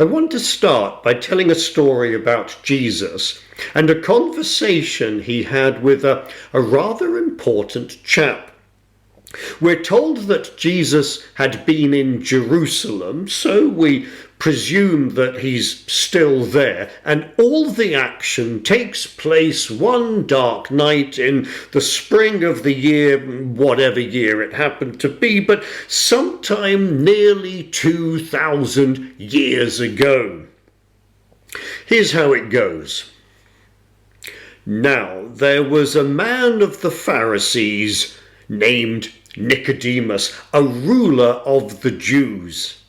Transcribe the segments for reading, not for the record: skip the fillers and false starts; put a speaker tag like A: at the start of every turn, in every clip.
A: I want to start by telling a story about Jesus and a conversation he had with a rather important chap. We're told that Jesus had been in Jerusalem, so we presume that he's still there, and all the action takes place one dark night in the spring of the year, whatever year it happened to be, but sometime nearly 2,000 years ago. Here's how it goes. Now there was a man of the Pharisees named Nicodemus, a ruler of the Jews.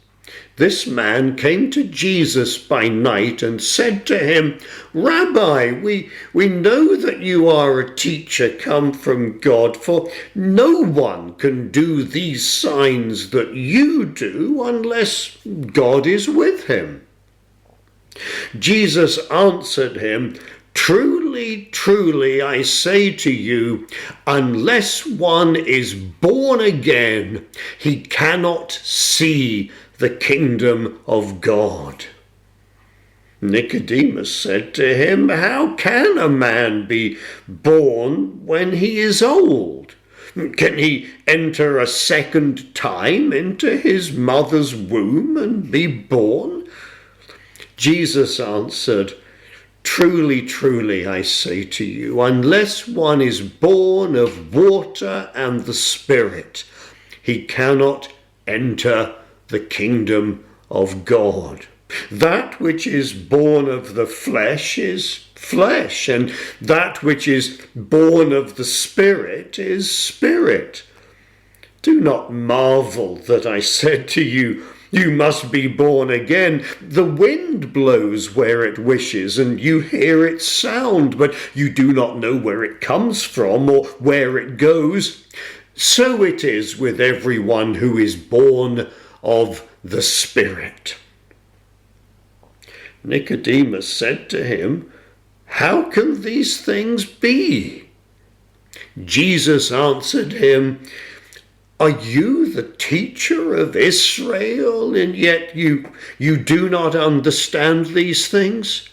A: This man came to Jesus by night and said to him, "Rabbi, we know that you are a teacher come from God, for no one can do these signs that you do unless God is with him." Jesus answered him, "Truly, truly, I say to you, unless one is born again, he cannot see the kingdom of God." Nicodemus said to him, "How can a man be born when he is old? Can he enter a second time into his mother's womb and be born?" Jesus answered, "Truly, truly, I say to you, unless one is born of water and the Spirit, he cannot enter the kingdom of God. That which is born of the flesh is flesh, and that which is born of the Spirit is spirit. Do not marvel that I said to you, you must be born again. The wind blows where it wishes, and you hear its sound, but you do not know where it comes from or where it goes. So it is with everyone who is born of the Spirit." Nicodemus said to him, "How can these things be?" Jesus answered him, "Are you the teacher of Israel, and yet you do not understand these things?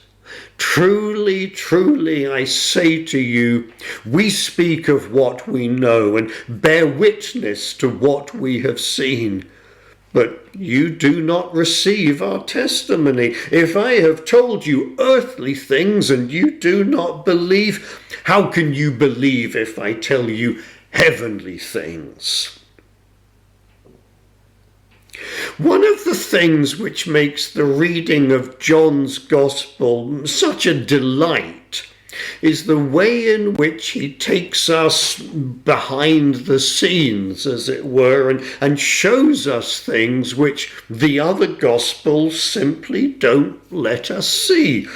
A: Truly, truly, I say to you, we speak of what we know and bear witness to what we have seen, but you do not receive our testimony. If I have told you earthly things and you do not believe, how can you believe if I tell you heavenly things?" One of the things which makes the reading of John's Gospel such a delight is the way in which he takes us behind the scenes, as it were, and shows us things which the other Gospels simply don't let us see.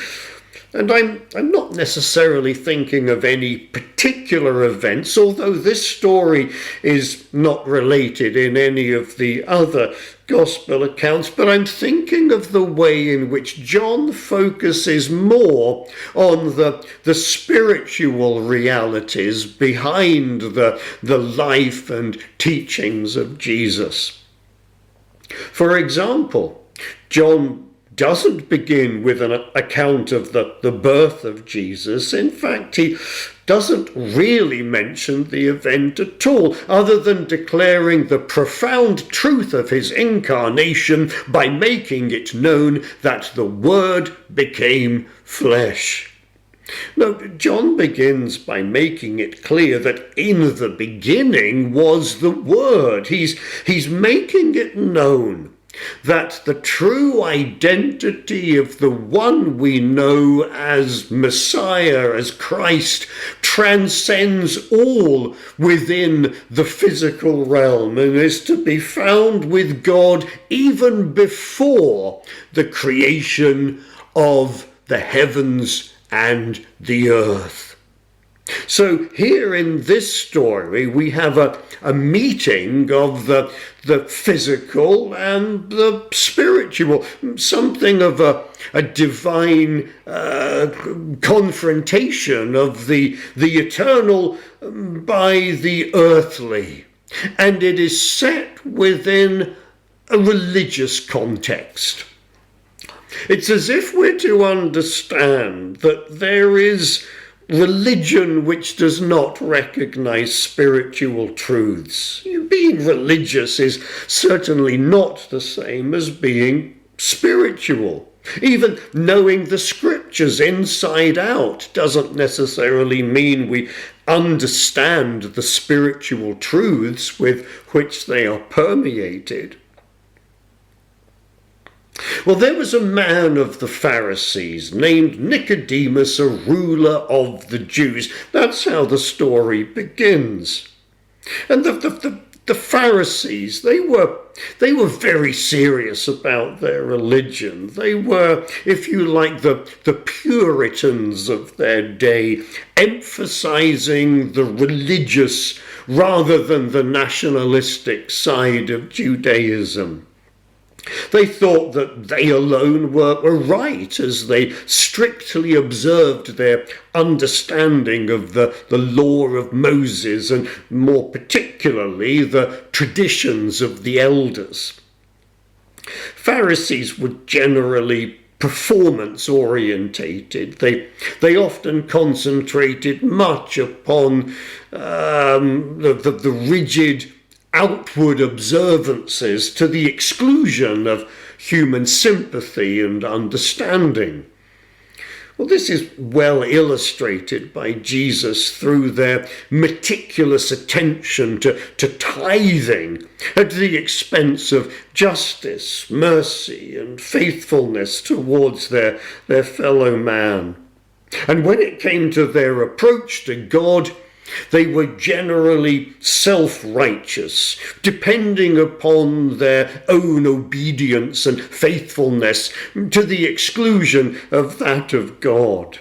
A: And I'm not necessarily thinking of any particular events, although this story is not related in any of the other Gospel accounts, but I'm thinking of the way in which John focuses more on the spiritual realities behind the life and teachings of Jesus. For example, John doesn't begin with an account of the birth of Jesus. In fact, he doesn't really mention the event at all, other than declaring the profound truth of his incarnation by making it known that the Word became flesh. No, John begins by making it clear that in the beginning was the Word. He's making it known that the true identity of the one we know as Messiah, as Christ, transcends all within the physical realm and is to be found with God even before the creation of the heavens and the earth. So here in this story we have a meeting of the physical and the spiritual, something of a divine confrontation of the eternal by the earthly. And it is set within a religious context. It's as if we're to understand that there is religion which does not recognize spiritual truths. Being religious is certainly not the same as being spiritual. Even knowing the scriptures inside out doesn't necessarily mean we understand the spiritual truths with which they are permeated. Well, there was a man of the Pharisees named Nicodemus, a ruler of the Jews. That's how the story begins. And the Pharisees, they were very serious about their religion. They were, if you like, the Puritans of their day, emphasizing the religious rather than the nationalistic side of Judaism. They thought that they alone were right as they strictly observed their understanding of the law of Moses and more particularly the traditions of the elders. Pharisees were generally performance orientated. They often concentrated much upon the rigid outward observances to the exclusion of human sympathy and understanding. Well, this is well illustrated by Jesus through their meticulous attention to tithing at the expense of justice, mercy, and faithfulness towards their fellow man. And when it came to their approach to God, they were generally self-righteous, depending upon their own obedience and faithfulness to the exclusion of that of God.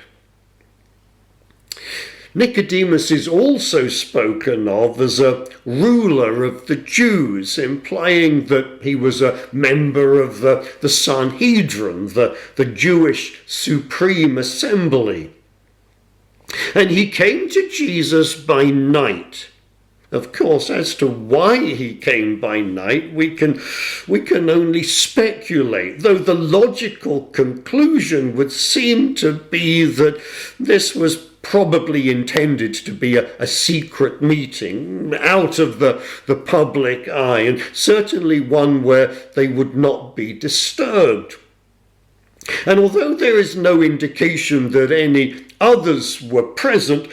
A: Nicodemus is also spoken of as a ruler of the Jews, implying that he was a member of the Sanhedrin, the Jewish Supreme Assembly. And he came to Jesus by night. Of course, as to why he came by night, we can only speculate, though the logical conclusion would seem to be that this was probably intended to be a secret meeting out of the public eye, and certainly one where they would not be disturbed. And although there is no indication that any others were present,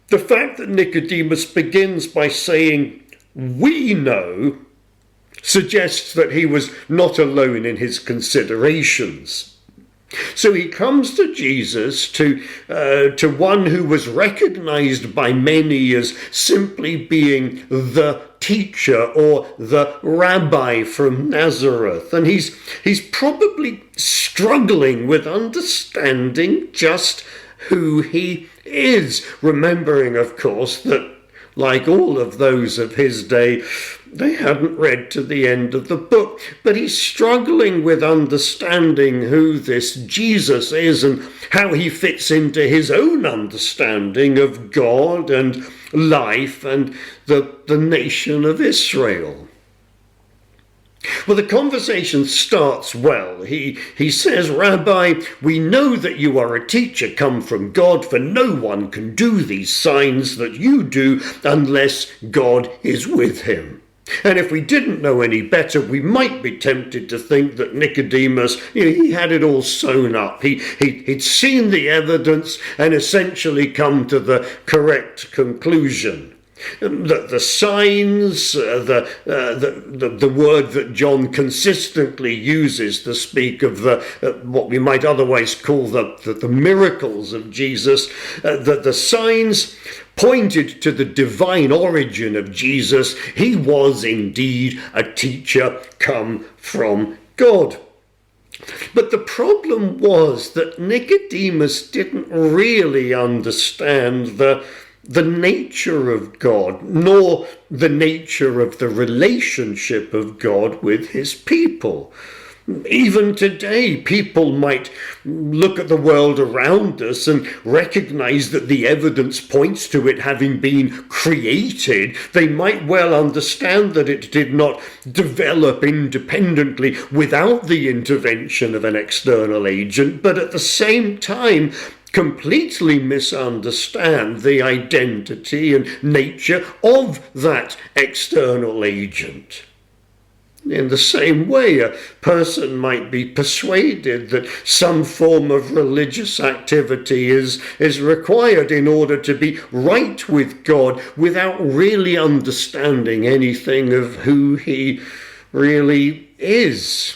A: the fact that Nicodemus begins by saying, "we know," suggests that he was not alone in his considerations. So he comes to Jesus, to one who was recognized by many as simply being the teacher or the rabbi from Nazareth. And he's probably struggling with understanding just who he is, remembering, of course, that like all of those of his day, they hadn't read to the end of the book. But he's struggling with understanding who this Jesus is and how he fits into his own understanding of God and life and the nation of Israel. Well, the conversation starts well. He says, "Rabbi, we know that you are a teacher come from God, for no one can do these signs that you do unless God is with him." And if we didn't know any better, we might be tempted to think that Nicodemus, he had it all sewn up. He'd seen the evidence and essentially come to the correct conclusion. The signs, the word that John consistently uses to speak of what we might otherwise call the miracles of Jesus, that the signs pointed to the divine origin of Jesus. He was indeed a teacher come from God. But the problem was that Nicodemus didn't really understand the nature of God, nor the nature of the relationship of God with his people. Even today, people might look at the world around us and recognize that the evidence points to it having been created. They might well understand that it did not develop independently without the intervention of an external agent, but at the same time, completely misunderstand the identity and nature of that external agent. In the same way, a person might be persuaded that some form of religious activity is required in order to be right with God without really understanding anything of who he really is.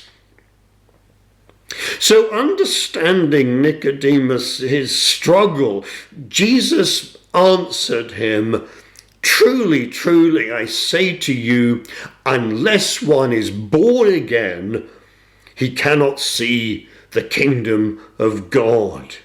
A: So, understanding Nicodemus, his struggle, Jesus answered him, "Truly, truly, I say to you, unless one is born again, he cannot see the kingdom of God."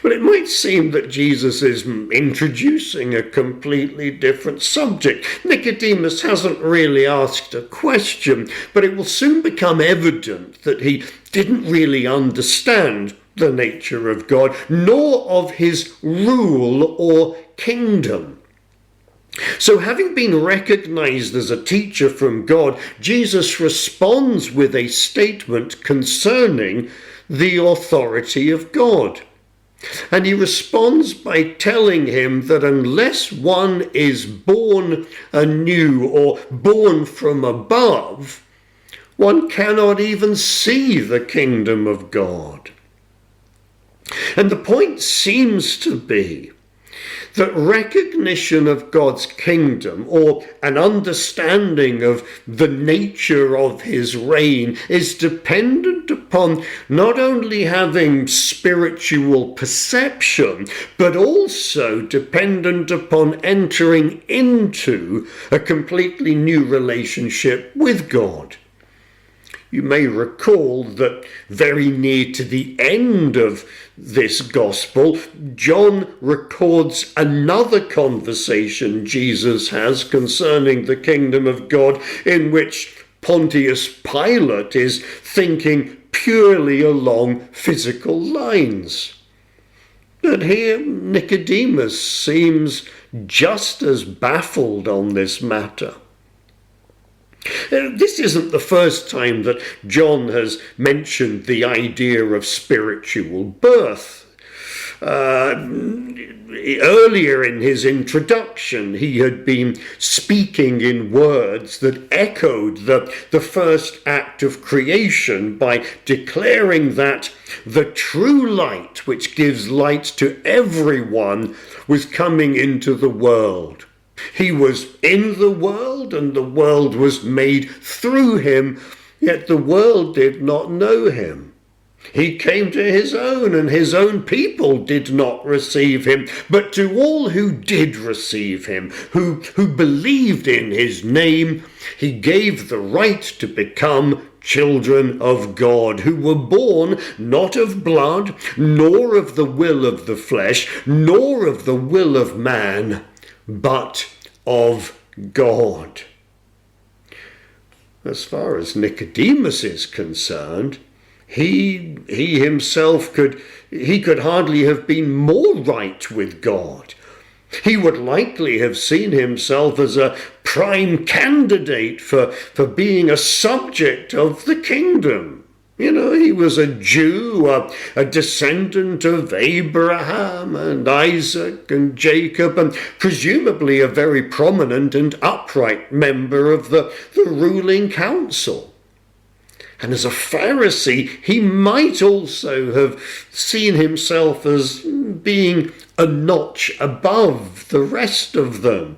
A: Well, it might seem that Jesus is introducing a completely different subject. Nicodemus hasn't really asked a question, but it will soon become evident that he didn't really understand the nature of God, nor of his rule or kingdom. So, having been recognized as a teacher from God, Jesus responds with a statement concerning the authority of God. And he responds by telling him that unless one is born anew or born from above, one cannot even see the kingdom of God. And the point seems to be that recognition of God's kingdom, or an understanding of the nature of his reign, is dependent upon not only having spiritual perception, but also dependent upon entering into a completely new relationship with God. You may recall that very near to the end of this gospel, John records another conversation Jesus has concerning the kingdom of God, in which Pontius Pilate is thinking purely along physical lines. But here Nicodemus seems just as baffled on this matter. This isn't the first time that John has mentioned the idea of spiritual birth. Earlier in his introduction, he had been speaking in words that echoed the first act of creation by declaring that the true light, which gives light to everyone, was coming into the world. He was in the world, and the world was made through him, yet the world did not know him. He came to his own, and his own people did not receive him. But to all who did receive him, who believed in his name, he gave the right to become children of God, who were born not of blood, nor of the will of the flesh, nor of the will of man, but of God. As far as Nicodemus is concerned, he himself could hardly have been more right with God. He would likely have seen himself as a prime candidate for being a subject of the kingdom. You know, he was a Jew, a descendant of Abraham and Isaac and Jacob, and presumably a very prominent and upright member of the ruling council. And as a Pharisee, he might also have seen himself as being a notch above the rest of them,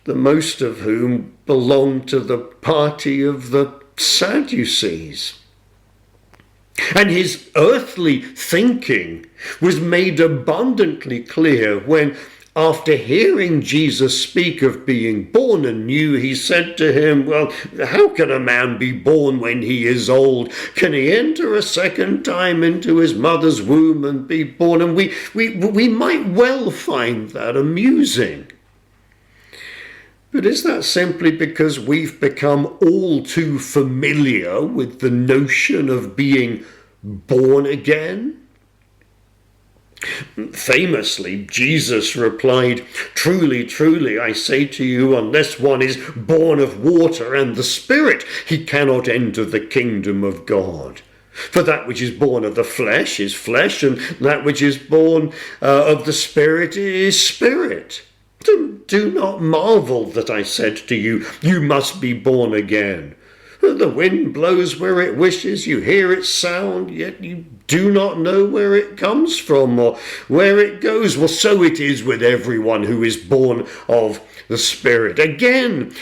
A: the most of whom belonged to the party of the Sadducees. And his earthly thinking was made abundantly clear when, after hearing Jesus speak of being born anew, he said to him, "Well, how can a man be born when he is old? Can he enter a second time into his mother's womb and be born?" And we might well find that amusing. But is that simply because we've become all too familiar with the notion of being born again? Famously, Jesus replied, "Truly, truly, I say to you, unless one is born of water and the Spirit, he cannot enter the kingdom of God. For that which is born of the flesh is flesh, and that which is born of the Spirit is spirit. Do not marvel that I said to you, you must be born again. The wind blows where it wishes, you hear its sound, yet you do not know where it comes from or where it goes. Well, so it is with everyone who is born of the Spirit." Again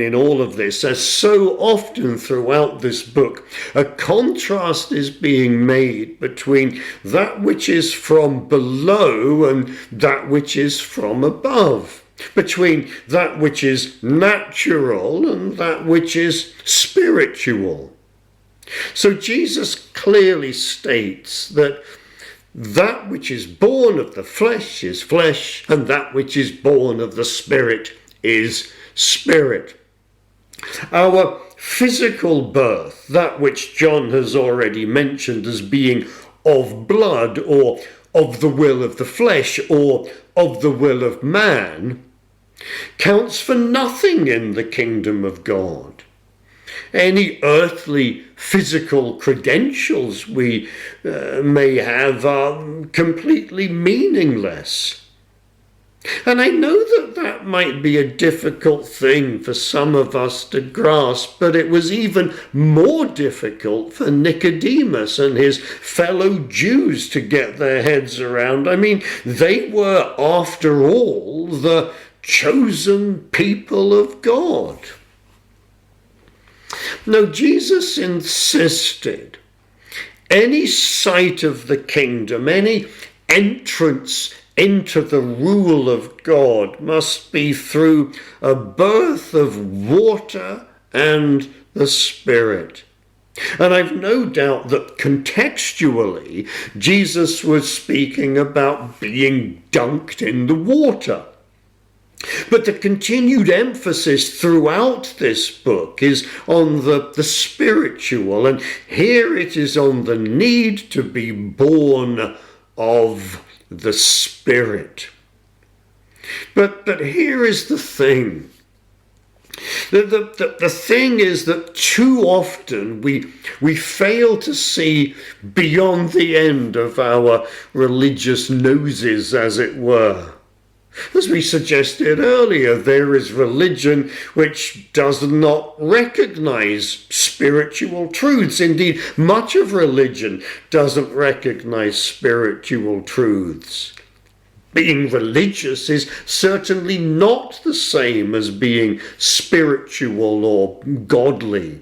A: in all of this, as so often throughout this book, a contrast is being made between that which is from below and that which is from above, between that which is natural and that which is spiritual. So Jesus clearly states that that which is born of the flesh is flesh, and that which is born of the Spirit is spirit. Our physical birth, that which John has already mentioned as being of blood or of the will of the flesh or of the will of man, counts for nothing in the kingdom of God. Any earthly physical credentials we may have are completely meaningless. And I know that might be a difficult thing for some of us to grasp, but it was even more difficult for Nicodemus and his fellow Jews to get their heads around. I mean, they were, after all, the chosen people of God. Now, Jesus insisted any sight of the kingdom, any entrance into the rule of God must be through a birth of water and the Spirit. And I've no doubt that contextually, Jesus was speaking about being dunked in the water. But the continued emphasis throughout this book is on the spiritual, and here it is on the need to be born of the Spirit. But here is the thing. The thing is that too often we fail to see beyond the end of our religious noses, as it were. As we suggested earlier, there is religion which does not recognize spiritual truths. Indeed, much of religion doesn't recognize spiritual truths. Being religious is certainly not the same as being spiritual or godly.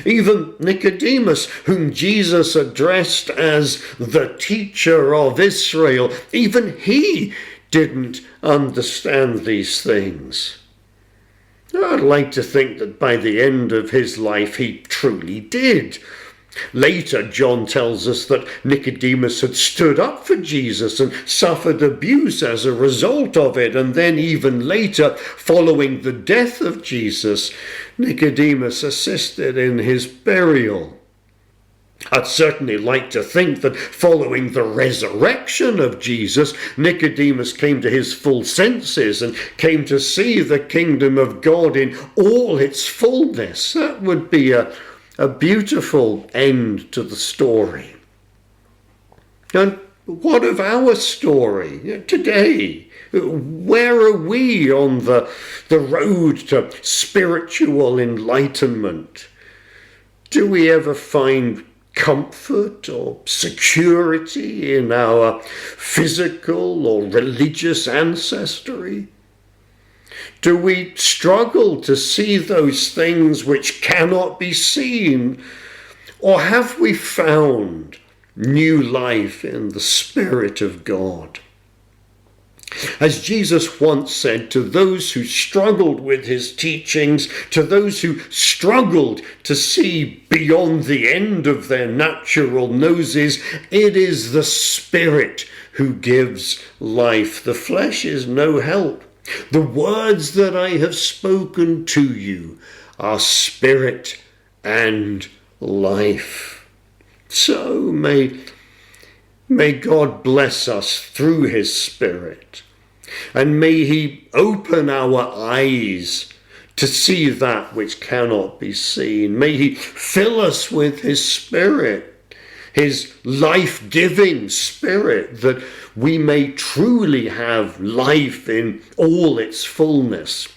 A: Even Nicodemus, whom Jesus addressed as the teacher of Israel, even he didn't understand these things. I'd like to think that by the end of his life he truly did. Later, John tells us that Nicodemus had stood up for Jesus and suffered abuse as a result of it. And then even later, following the death of Jesus, Nicodemus assisted in his burial. I'd certainly like to think that following the resurrection of Jesus, Nicodemus came to his full senses and came to see the kingdom of God in all its fullness. That would be a beautiful end to the story. And what of our story today? Where are we on the road to spiritual enlightenment? Do we ever find comfort or security in our physical or religious ancestry? Do we struggle to see those things which cannot be seen? Or have we found new life in the Spirit of God? As Jesus once said to those who struggled with his teachings, to those who struggled to see beyond the end of their natural noses, it is the Spirit who gives life. The flesh is no help. The words that I have spoken to you are spirit and life. So may God bless us through his Spirit, and may he open our eyes to see that which cannot be seen. May he fill us with his Spirit, his life-giving Spirit, that we may truly have life in all its fullness.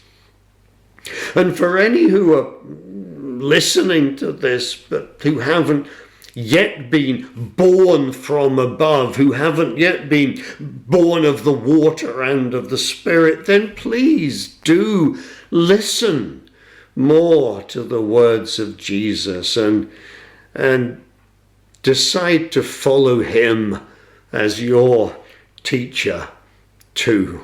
A: And for any who are listening to this, but who haven't yet been born from above, who haven't yet been born of the water and of the Spirit, then please do listen more to the words of Jesus and decide to follow him as your teacher too.